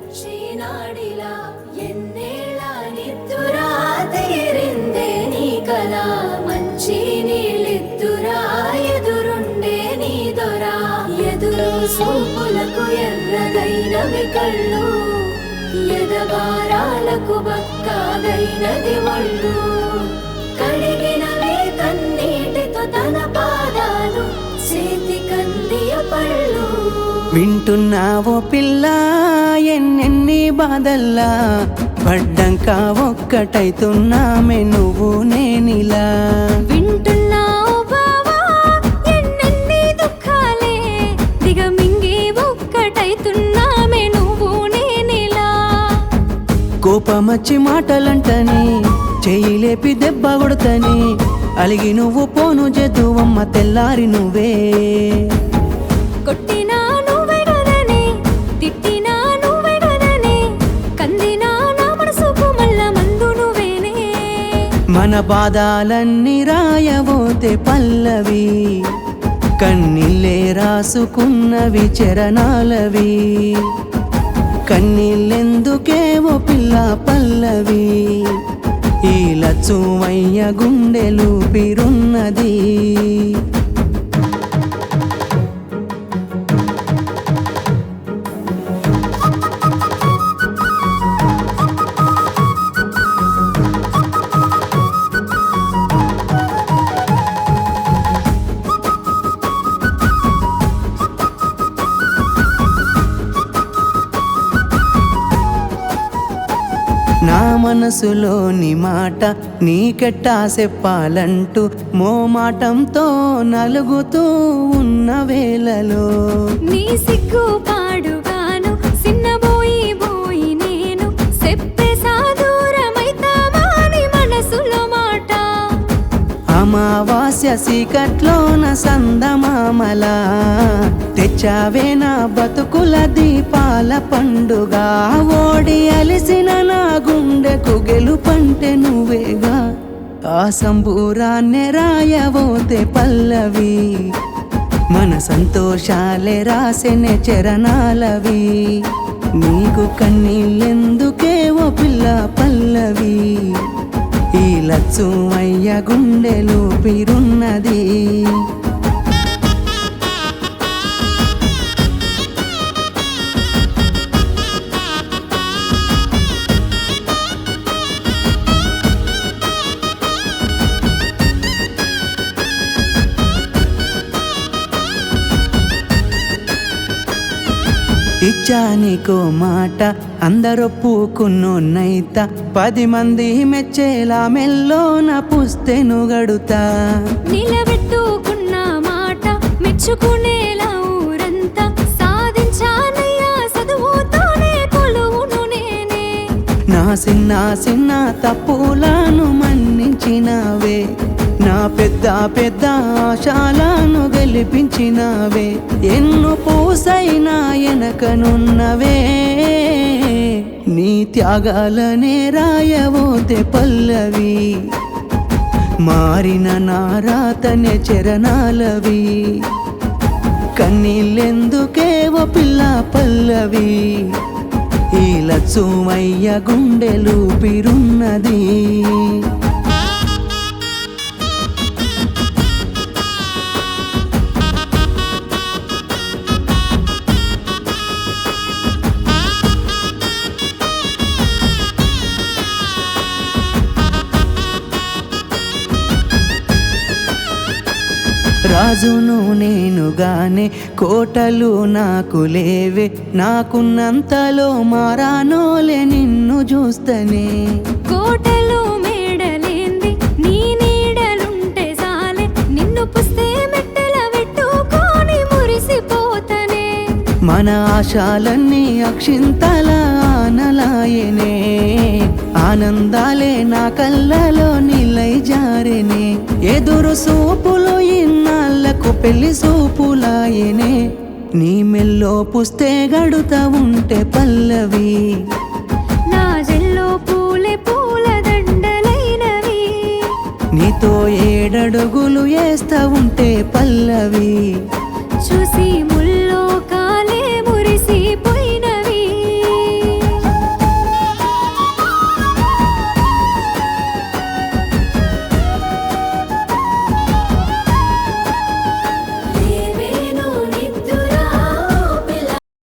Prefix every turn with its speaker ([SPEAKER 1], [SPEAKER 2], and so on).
[SPEAKER 1] నిజమయ్యొచ్చినాడిలా ఎన్నేళ్ళ నిద్దురా తీరిందే నీ కల మంచి నీళ్ళిద్దురా ఎదురుండే నీ దొరా ఎదురు సూపులకు ఎర్రగైనవి కళ్ళు ఎదవారాలకు బక్కాగైనది ఒళ్ళు కడిగినవే కన్నీటితో తన పాదాలు చేతి కందియ పళ్ళు
[SPEAKER 2] వింటున్నావో పిల్ల ఎన్నెన్ని బాధల్లా పడ్డంక ఒక్కటైతున్నామే నువ్వు నేనిలా
[SPEAKER 1] వింటున్నావు బావా ఎన్నెన్ని దుఃఖాలే దిగమింగి ఒక్కటైతున్నామే నువ్వు నేనిలా
[SPEAKER 2] కోపమచ్చి మాటలంటని చెయ్యి లేపి దెబ్బ కొడతని అలిగి నువ్వు పోను జద్దువమ్మ తెల్లారి నువ్వే
[SPEAKER 1] కొట్టినా నువ్వే కదనే తిట్టినా నువ్వే కదనే కందినా నా మనసుకు మళ్ళా మందు నువ్వేనే
[SPEAKER 2] మన బాధాలన్నీ రాయబోతే పల్లవి కన్నీళ్ళే రాసుకున్నవి చరణాలవి కన్నీళ్ళెందుకేవో పిల్ల పల్లవి ఈ లచ్చుమయ్య గుండెలు పిరున్నది నా మనసులోని మాట నీకెట్టా చెప్పాలంటూ మోమాటంతో నలుగుతూ ఉన్న వేళలో
[SPEAKER 1] నీ సిగ్గు పాడుగాను సిన్నబోయి బోయి నేను చెప్పేసా దూరమైతామాని మనసులో మాట
[SPEAKER 2] అమావాస్య సీకట్లోన సందమామలా తెచ్చావే నా బతుకుల దీపాల పండుగ ఓడి అలిసిన నా గుండెకు గెలుపంటే నువ్వేగా ఆ సంబూరాన్నే రాయబోతే పల్లవి మన సంతోషాలే రాసెనే చరణాలవి నీకు కన్నీళ్ళెందుకేవో పిల్ల పల్లవి ఈ లచ్చుమయ్య గుండెలు పిరున్నది ఇచ్చానికో మాట అందరొప్పుకున్నోన్నైత 10 మంది మెచ్చేలా మెల్లోన పుస్తెను గడుతా
[SPEAKER 1] నిలబెట్టుకున్న మాట మెచ్చుకునేలా ఊరంతా సాధించానయ్యా చదువుతోనే కొలువును నేనే
[SPEAKER 2] నా చిన్న చిన్న తప్పులను మన్నించినావే నా పెద్ద పెద్ద ఆశాలను గెలిపించినావే ఎన్ను పూసైనా ఎనకనున్నవే నీ త్యాగాలనే రాయబోతే పల్లవి మారిన నా రాతనే చరణాలవి కన్నీళ్ళెందుకేవో పిల్ల పల్లవి ఈ లచ్చుమయ్య గుండెలు పిరున్నది రాజును నేనుగానే కోటలు నాకు లేవే నాకున్నంతలో మారానోలే నిన్ను చూస్తనే
[SPEAKER 1] కోటలు మేడలేంది నీ నీడలుంటే సాలే నిన్ను పుస్తే మెట్టెల పెట్టుకొని మురిసిపోతనే
[SPEAKER 2] మన ఆశాలన్నీ అక్షింతల ఆనలాయనే ఆనందాలే నా కళ్ళలో నిలై జారెనే ఎదురు సూపులు ఇన్నాళ్లకు పెళ్లి సూపులాయనే నీ మెల్లో పుస్తే గడుతా ఉంటే పల్లవి
[SPEAKER 1] నా జెల్లో పూలే పూల దండలైనవి
[SPEAKER 2] నీతో ఏడడుగులు వేస్తా ఉంటే పల్లవి